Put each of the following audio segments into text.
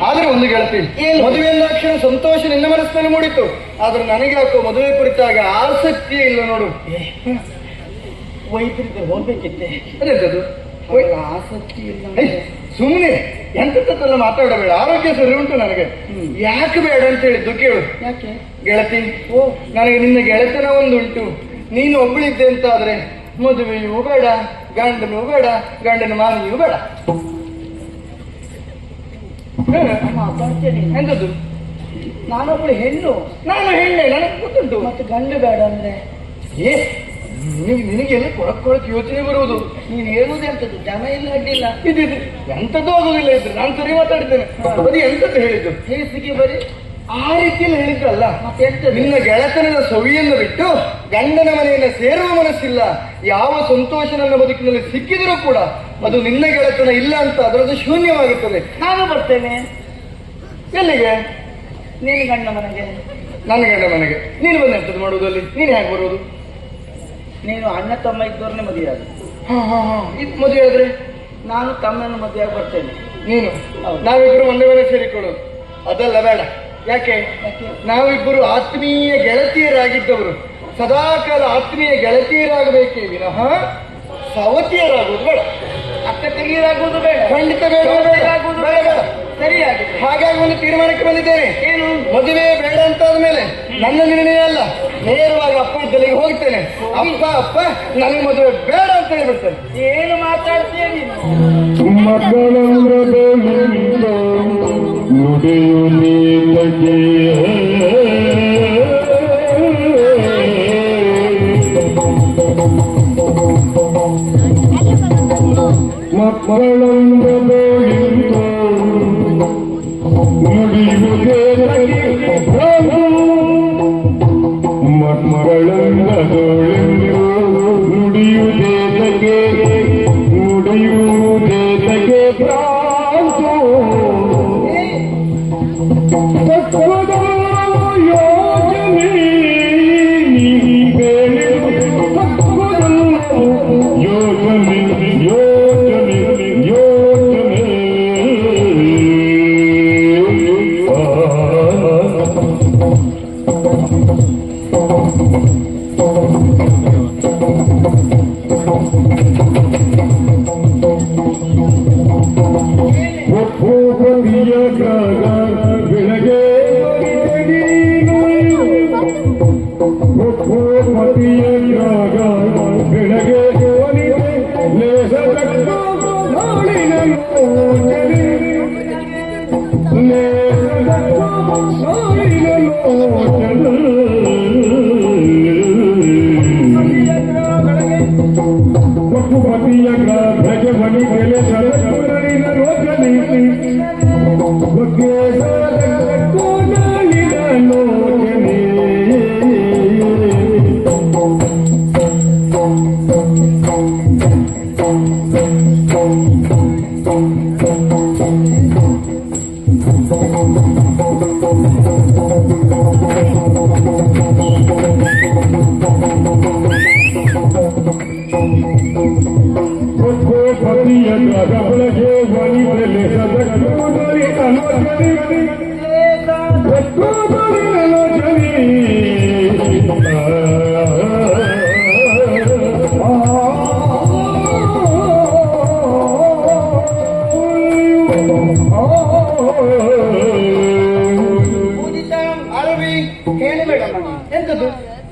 ಆದ್ರೆ ಒಂದು ಗೆಳತಿ, ಮದುವೆಯಲ್ಲಾಕ್ಷಣ ಸಂತೋಷ ನಿನ್ನ ಮನಸ್ಸಿನಲ್ಲಿ ಮೂಡಿತು, ಆದ್ರೆ ನನಗೆ ಯಾಕೋ ಮದುವೆ ಕುರಿತಾಗ ಆಸಕ್ತಿಯೇ ಇಲ್ಲ ನೋಡು. ವೈದ್ಯರಿಗೆ ಹೋಗ್ಬೇಕಿತ್ತೆ, ಅದೆಂತದ್ದು ಆಸಕ್ತಿ ಇಲ್ಲ. ಸುಮ್ಮನೆ ಎಂತೆಲ್ಲ ಮಾತಾಡಬೇಡ, ಆರೋಗ್ಯ ಸರಿ ಉಂಟು ನನಗೆ. ಯಾಕೆ ಬೇಡ ಅಂತ ಹೇಳಿದ್ದು ಕೇಳು. ಯಾಕೆ ಗೆಳತಿ, ನನಗೆ ನಿನ್ನ ಗೆಳೆತನ ಒಂದುಂಟು. ನೀನು ಒಬ್ಬಳಿದ್ದೆ ಅಂತ ಆದ್ರೆ ಮದುವೆಯೂ ಬೇಡ, ಗಂಡನೂ ಬೇಡ, ಗಂಡನ ಮಾವಿಯೂ ಬೇಡ. ಎಂತದ್ದು? ನಾನೊಬ್ಬಳು ಹೆಣ್ಣು. ನಾನು ಹೆಣ್ಣೆ, ನನಗೆ ಗೊತ್ತುಂಟು. ಮತ್ತೆ ಗಂಡು ಬೇಡ ಅಂದ್ರೆ ನಿನಗೆಲ್ಲ ಕೊಳಕ್ ಯೋಚನೆ ಬರುವುದು. ನೀನು ಹೇಳುವುದು ಎಂತದ್ದು? ಜನ ಇಲ್ಲ, ಅಡ್ಡಿಲ್ಲ, ಇದ್ದಿದ್ದು ಎಂತದ್ದು ಆಗುದಿಲ್ಲ ಇದ್ರೆ ನಾನು ಸರಿ ಮಾತಾಡಿದ್ದೇನೆ. ಅದು ಎಂತದ್ದು ಹೇಳಿದ್ದು? ಹೇಸಿಗೆ ಬರೀ ಆ ರೀತಿಯಲ್ಲಿ ಹೇಳಿದ್ರಲ್ಲ. ಮತ್ತೆ ಎಂತ? ನಿನ್ನ ಗೆಳತನದ ಸವಿಯನ್ನು ಬಿಟ್ಟು ಗಂಡನ ಮನೆಯನ್ನ ಸೇರುವ ಮನಸ್ಸಿಲ್ಲ. ಯಾವ ಸಂತೋಷ ನನ್ನ ಬದುಕಿನಲ್ಲಿ ಸಿಕ್ಕಿದರೂ ಕೂಡ ಅದು ನಿನ್ನ ಗೆಳತನ ಇಲ್ಲ ಅಂತ ಅದರದ್ದು ಶೂನ್ಯವಾಗುತ್ತದೆ. ನಾನು ಬರ್ತೇನೆ. ಎಲ್ಲಿಗೆ? ನೀನು ಗಂಡ ಮನೆಗೆ. ನನ್ನ ಗಂಡ ಮನೆಗೆ ನೀನು ಬಂದು ಎಂತದ್ದು ಮಾಡುವುದು ಅಲ್ಲಿ? ನೀನು ಹೇಗೆ ಬರುವುದು? ನೀನು ಅಣ್ಣ ತಮ್ಮ ಇದ್ದವ್ರನ್ನೇ ಮದುವೆ ಆಗ. ಇದು ಮದುವೆ ಆದ್ರೆ ನಾನು ತಮ್ಮನ್ನು ಮದುವೆಯಾಗಿ ಬರ್ತೇನೆ. ನೀನು ನಾವಿಬ್ಬರು ಒಂದೇ ಮನೆ ಸೇರಿಕೊಳ್ಳೋದು ಅದೆಲ್ಲ ಬೇಡ. ಯಾಕೆ? ನಾವಿಬ್ಬರು ಆತ್ಮೀಯ ಗೆಳತಿಯರಾಗಿದ್ದವರು, ಸದಾಕಾಲ ಆತ್ಮೀಯ ಗೆಳತಿಯರಾಗಬೇಕೇ ವಿನಃ ಸವತಿಯರಾಗುವುದು ಬೇಡ. ಅಕ್ಕ ತಂಗಿಯರಾಗುವುದು ಬೇಡ. ಖಂಡಿತ ಬೇಡ, ಬೇಡ. ಸರಿಯಾಗಿದೆ. ಹಾಗಾಗಿ ಒಂದು ತೀರ್ಮಾನಕ್ಕೆ ಬಂದಿದ್ದೇನೆ. ಏನು? ಮದುವೆ ಬೇಡ ಅಂತ ಆದ್ಮೇಲೆ ನನ್ನ ನಿರ್ಣಯ ಅಲ್ಲ, ನೇರವಾಗಿ ಅಪ್ಪ ಇದ್ದಲ್ಲಿಗೆ ಹೋಗ್ತೇನೆ. ಅಪ್ಪ ನನಗೆ ಮದುವೆ ಬೇಡ ಅಂತ ಹೇಳ್ಬಿಡ್ತೇನೆ. ಏನು ಮಾತಾಡ್ತೀಯ ನೀನು?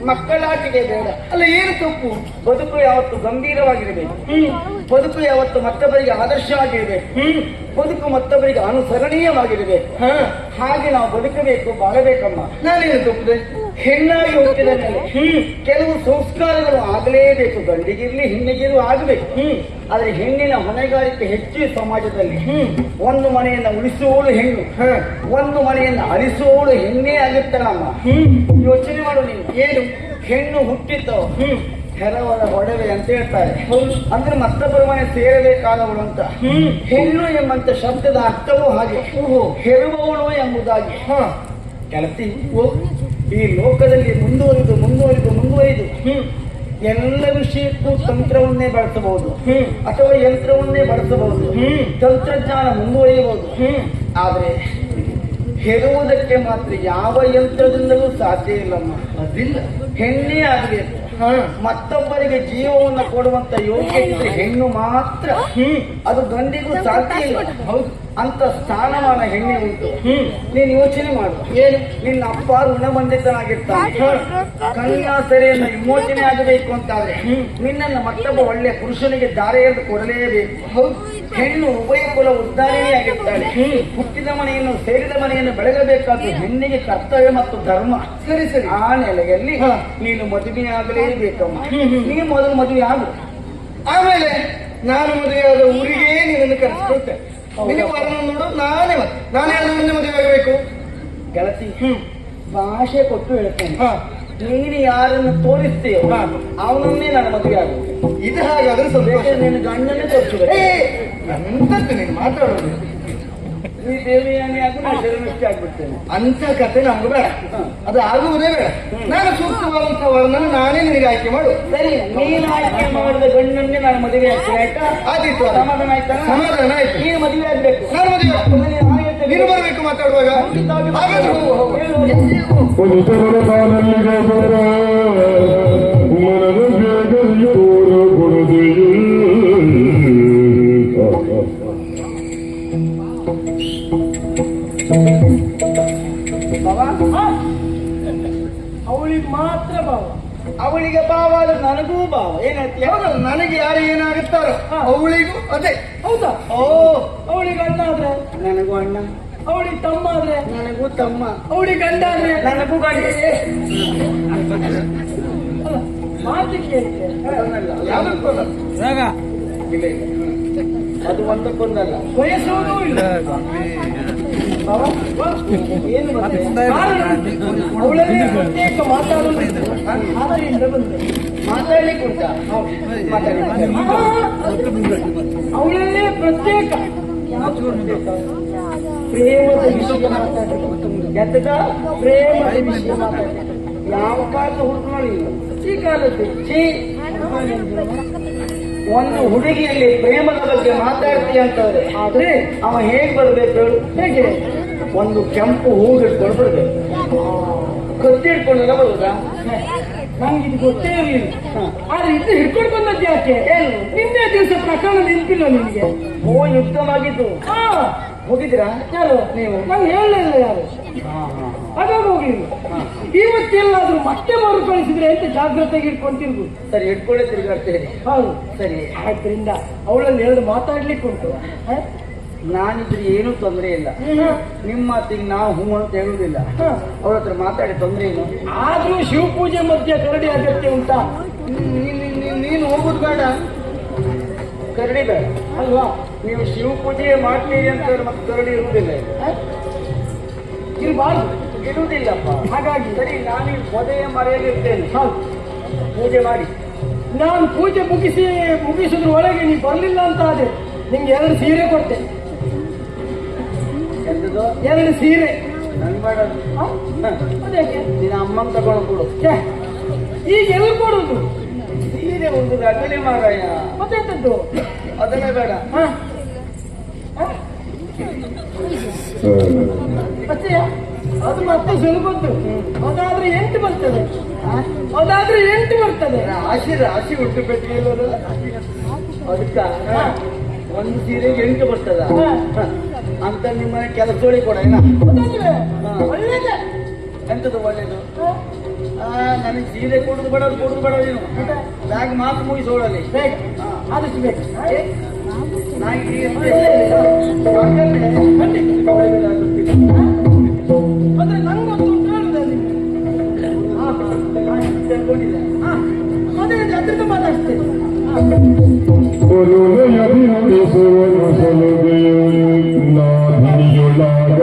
ಮಕ್ಕಳಾಟಿಗೆ ಬೇಡ ಅಲ್ಲ. ಏನು ತಪ್ಪು? ಬದುಕು ಯಾವತ್ತು ಗಂಭೀರವಾಗಿರಬೇಕು. ಬದುಕು ಯಾವತ್ತು ಮತ್ತೊಬ್ಬರಿಗೆ ಆದರ್ಶವಾಗಿರಬೇಕು. ಬದುಕು ಮತ್ತೊಬ್ಬರಿಗೆ ಅನುಸರಣೀಯವಾಗಿರಬೇಕು. ಹಾಗೆ ನಾವು ಬದುಕಬೇಕು, ಬಾಳಬೇಕಮ್ಮ. ನಾನೇನು ತಪ್ಪದೆ? ಹೆಣ್ಣಾಗಿ ಹುಟ್ಟಿದ ಮೇಲೆ ಕೆಲವು ಸಂಸ್ಕಾರಗಳು ಆಗಲೇಬೇಕು. ಗಂಡಿಗಿರ್ಲಿ ಹೆಣ್ಣಿಗಿರು ಆಗಬೇಕು. ಆದ್ರೆ ಹೆಣ್ಣಿನ ಹೊಣೆಗಾರಿಕೆ ಹೆಚ್ಚು ಸಮಾಜದಲ್ಲಿ. ಒಂದು ಮನೆಯನ್ನ ಉಳಿಸುವವಳು ಹೆಣ್ಣು, ಒಂದು ಮನೆಯನ್ನ ಅಳಿಸುವವಳು ಹೆಣ್ಣೇ ಆಗುತ್ತಾಳಮ್ಮ. ಯೋಚನೆ ಮಾಡು ನೀನು. ಏನು? ಹೆಣ್ಣು ಹುಟ್ಟಿದ್ದು ಹೆರವರ ಒಡವೆ ಅಂತ ಹೇಳ್ತಾರೆ. ಅಂದ್ರೆ ಮತ್ತೊಬ್ಬರ ಮನೆ ಸೇರಬೇಕಾದವಳು ಅಂತ. ಹೆಣ್ಣು ಎಂಬಂತ ಶಬ್ದದ ಅರ್ಥವೂ ಹಾಗೆ, ಹೆರುವವಳು ಎಂಬುದಾಗಿ. ಗೆಳತಿ, ಈ ಲೋಕದಲ್ಲಿ ಮುಂದುವರಿದು ಎಲ್ಲ ವಿಷಯಕ್ಕೂ ತಂತ್ರವನ್ನೇ ಬಳಸಬಹುದು ಅಥವಾ ಯಂತ್ರವನ್ನೇ ಬಳಸಬಹುದು. ತಂತ್ರಜ್ಞಾನ ಮುಂದುವರಿಯಬಹುದು. ಆದ್ರೆ ಹೆರುವುದಕ್ಕೆ ಮಾತ್ರ ಯಾವ ಯಂತ್ರದಿಂದಲೂ ಸಾಧ್ಯ ಇಲ್ಲಮ್ಮ. ಅದಿಲ್ಲ. ಹೆಣ್ಣೇ ಆಗಬೇಕು. ಮತ್ತೊಬ್ಬರಿಗೆ ಜೀವವನ್ನು ಕೊಡುವಂತ ಯೋಗ್ಯತೆ ಹೆಣ್ಣು ಮಾತ್ರ. ಅದು ಗಂಡಿಗೂ ಸಾಧ್ಯ ಇಲ್ಲ. ಹೌದು. ಅಂತ ಸ್ಥಾನಮಾನ ಹೆಣ್ಣೆ ಉಂಟು. ನೀನ್ ಯೋಚನೆ ಮಾಡು. ಏನು ನಿನ್ನ ಅಪ್ಪ ಋಣಬಂಧಿತನಾಗಿರ್ತಾನೆ. ಕನ್ಯಾಸರೆಯನ್ನು ವಿಮೋಚನೆ ಆಗಬೇಕು ಅಂತಾದ್ರೆ ನಿನ್ನನ್ನು ಮತ್ತೊಬ್ಬ ಒಳ್ಳೆಯ ಪುರುಷನಿಗೆ ದಾರೆಯನ್ನು ಕೊಡಲೇಬೇಕು. ಹೌದು. ಹೆಣ್ಣು ಉಭಯ ಕುಲ ಉದ್ಧಾರಿಣಿಯಾಗಿರ್ತಾಳೆ. ಹುಟ್ಟಿದ ಮನೆಯನ್ನು ಸೇರಿದ ಮನೆಯನ್ನು ಬೆಳಗಬೇಕಾದ ಹೆಣ್ಣಿಗೆ ಕರ್ತವ್ಯ ಮತ್ತು ಧರ್ಮ. ಸರಿ ಸರಿ. ಆ ನೆಲೆಯಲ್ಲಿ ನೀನು ಮದುವೆಯಾಗಲೇಬೇಕಮ್ಮ. ನೀನು ಮೊದಲು ಮದುವೆ ಆಗು. ಆಮೇಲೆ ನಾನು ಮದುವೆಯಾದ ಊರಿಗೆ ನಿನ್ನನ್ನು ಕರೆಸ್ಕೊಳ್ತೆ. ನಿನಗೆ ವರನ ನೋಡು, ನಾನೇ ಮುಂದೆ ಮದುವೆ ಆಗಬೇಕು. ಗೆಳತಿ ಭಾಷೆ ಕೊಟ್ಟು ಹೇಳ್ತೇನೆ. ನೀನು ಯಾರನ್ನು ತೋರಿಸ್ತೀಯೋ ಅವನನ್ನೇ ನಾನು ಮದುವೆ ಆಗುತ್ತೆ. ಇದು ಹಾಗಾದ್ರೆ ಸ್ವಲ್ಪ ನೀನು ಗಂಡನ್ನೇ ತೋರಿಸಬೇಕು. ಎಂತದ್ದು ನೀನು ಮಾತಾಡೋದು? ಈ ದೇವಿಯಾನಿ ಆಗ ನಾನು ಶರಣಕ್ಕೆ ಆಗ್ಬಿಡ್ತೇನೆ. ಅಂತ ಕತೆ ನಮ್ಗೆ ಬೇಡ. ಅದು ಆಗುವುದೇ ಬೇಡ. ನಾನು ಸೂಕ್ತವಾದಂತಹ ವರ್ಣನ ನಾನೇ ನಿನಗೆ ಆಯ್ಕೆ ಮಾಡು. ಸರಿ, ನೀನು ಆಯ್ಕೆ ಮಾಡಿದ ಗಂಡನ್ನೇ ನಾನು ಮದುವೆ ಆಗ್ತೇನೆ. ಆಯ್ತಾ? ಆದಿತ್ತು. ಸಮಾಧಾನ ಆಯ್ತಾ? ಸಮಾಧಾನ ಆಯ್ತು. ನೀನು ಮದುವೆ ಆಗ್ಬೇಕು. ನಾನು ಮದುವೆ. ನೀನು ಬರ್ಬೇಕು ಮಾತಾಡುವಾಗ. ಹಾಗಾದ್ರೆ ಹೋಗು ಹೋಗು. ಒಂದು ತರದ ಕಾಲಲ್ಲಿಗೆ ಬರ ಮನದ ಬೇಗಲ್ಲಿ ತೋರ ಕೊಡದೆಯೇ ಅವಳಿಗೆ ಮಾತ್ರ ಭಾವ. ಅವಳಿಗೆ ಭಾವ ಆದ್ರೆ ನನಗೂ ಭಾವ. ಏನಂತ ನನಗೆ ಯಾರು ಏನಾಗುತ್ತಾರೋ ಅವಳಿಗೂ ಅದೇ. ಹೌದಾ? ಓ, ಅವಳಿಗೆ ಅಣ್ಣ ಆದ್ರೆ ನನಗೂ ಅಣ್ಣ, ಅವಳಿಗೆ ತಮ್ಮ ಆದ್ರೆ ನನಗೂ ತಮ್ಮ, ಅವಳಿಗೆ ಗಂಡ ಆದ್ರೆ ನನಗೂ ಗಂಡ. ಮಾತಿಗೆ ಯಾವ್ದಕ್ಕಲ್ಲ ಅದು ಒಂದಕ್ಕೊಂದಲ್ಲ, ವಯಸ್ಸೋದು ಇಲ್ಲ. ಏನು ಅವಳನ್ನೇ ಪ್ರತ್ಯೇಕ ಮಾತಾಡೋದು. ಮಾತಾಡ್ಲಿಕ್ಕೆ ಉಂಟಾ? ಅವಳನ್ನೇ ಪ್ರತ್ಯೇಕ ಪ್ರೇಮದ ವಿಷಯ ಮಾತಾಡಬೇಕು. ಎತ್ತದ ಪ್ರೇಮದ ವಿಷಯ ಮಾತಾಡಬೇಕು. ಯಾವ ಕಾಲದ ಹುಡುಗನೂ ಈ ಕಾಲದ್ದು ಒಂದು ಹುಡುಗಿಯಲ್ಲಿ ಪ್ರೇಮದ ಬಗ್ಗೆ ಮಾತಾಡ್ತೀಯ ಅಂತಂದ್ರೆ ಆದ್ರೆ ಅವ ಹೇಗ್ ಬರ್ಬೇಕು ಹೇಳು? ಹೇಗೆ? ಒಂದು ಕೆಂಪು ಹೂ ಹಿಡ್ಕೊಂಡು ಬರ್ಬೇಕು. ಕತ್ತಿ ಹಿಡ್ಕೊಂಡೆಲ್ಲ ಬರುದಾ? ನಂಗೆ ಇದು ಗೊತ್ತೇ ಇರಲಿಲ್ಲ. ಆದ್ರೆ ಇದು ಹಿಡ್ಕೊಂಡು ಬಂದದ್ದು ಯಾಕೆ? ಏನು ನಿನ್ನೆ ದಿವಸ ಪ್ರಕರಣ ನೆನಪಿಲ್ಲ ನಿಮಗೆ? ಓ, ಯುದ್ಧವಾಗಿದ್ದು ಹೋಗಿದ್ದೀರಾ? ಯಾರು ನೀವು? ನಂಗೆ ಹೇಳಲಿಲ್ಲ ಯಾರು. ಹಾಗಾಗಿ ಹೋಗ್ಲಿಲ್ಲ. ಇವತ್ತೆಲ್ಲಾದ್ರೂ ಮತ್ತೆ ಮರುಕಳಿಸಿದ್ರೆ ಅಂತ ಜಾಗ್ರತೆಗೆ ಇಟ್ಕೊಂತಿರ್ಬೋದು. ಸರಿ, ಇಟ್ಕೊಳ್ಳೆ ತಿರುಗಾಡ್ತೇನೆ. ಹೌದು ಸರಿ. ಆದ್ರಿಂದ ಅವಳಲ್ಲಿ ಎರಡು ಮಾತಾಡ್ಲಿಕ್ಕೆ ಉಂಟು. ನಾನಿದ್ರೆ ಏನೂ ತೊಂದರೆ ಇಲ್ಲ. ನಿಮ್ಮ ಮಾತಿಗೆ ನಾವು ಹೂ ಅಂತ ಹೇಳುವುದಿಲ್ಲ. ಅವಳ ಹತ್ರ ಮಾತಾಡಿ ತೊಂದರೆ ಇಲ್ಲ. ಆದ್ರೂ ಶಿವಪೂಜೆ ಮಧ್ಯೆ ಕರಡಿ ಅಗತ್ಯ ಉಂಟಾ? ನೀನು ಹೋಗುದು ಬೇಡ, ಕರಡಿ ಬೇಡ ಅಲ್ವಾ? ನೀವು ಶಿವಪೂಜೆ ಮಾಡ್ತೀರಿ ಅಂತ ಮತ್ತೆ ಕರಡಿ ಇರುವುದಿಲ್ಲ. ಇರಬಾರ್ದು, ಇರುವುದಿಲ್ಲಪ್ಪ. ಹಾಗಾಗಿ ಸರಿ, ನಾನು ಮೊದಲೇ ಮರೆಯಲಿರ್ತೇನೆ. ಹೌದು, ಪೂಜೆ ಮಾಡಿ. ನಾನು ಪೂಜೆ ಮುಗಿಸಿದ್ರ ಒಳಗೆ ನೀವು ಬರಲಿಲ್ಲ ಅಂತ ಆದ್ರೆ ನಿಮ್ಗೆ 2 ಸೀರೆ ಕೊಡ್ತೆ. ಎಂತದು? 2 ಸೀರೆ. ನನ್ ಬೇಡ. ಅದೇಕೆ? ನಿನ್ನ ಅಮ್ಮನ್ ತಗೊಂಡು ಕೊಡು. ಈಗ ಎಲ್ಲಿ ಕೊಡುದು? ಸೀರೆ ಒಂದು ಅಗಲಿ ಮಾರಾಯ. ಮತ್ತೆಂತದ್ದು? ಅದನ್ನೇ ಬೇಡ. ಮತ್ತೆ ಅದು ಮತ್ತೆ ಸುಲಭದ್ದು. ಅದಾದ್ರೆ 8 ಬರ್ತದೆ. ಅದಾದ್ರೆ 8 ಬರ್ತದೆ. ರಾಶಿ ಉಂಟು ಪೆಟ್ಟಿಗೆಲ್ಲ. ಅದಕ್ಕ ಒಂದು ಸೀರೆಗೆ 8 ಬರ್ತದ ಅಂತ ನಿಮ್ಮನೆ ಕೆಲಸದೊಳಗೆ ಕೊಡ. ಒಳ್ಳೇದ? ಎಂತದ್ದು ಒಳ್ಳೇದು? ನನಗೆ ಸೀರೆ ಕೊಡುದು ಬೇಡ, ಕೊಡುದು ಬೇಡ. ನೀನು ಬ್ಯಾಗ್ ಮಾತು ಮುಗಿಸೋಳಲ್ಲಿ ಬೇಗ ಆದಷ್ಟು ಬೇಕು. ಅಂದ್ರೆ ನಂಗೊಂದು ಅದೇ ಅದ್ರದ್ದು ಮಾತಾಡ್ತೇನೆ. ಒಲುಮೆಯ ಬಿಂಬಿಸುವನು ಸಲುಗೆಯು ನಾದಿನಿಯೊಳಗ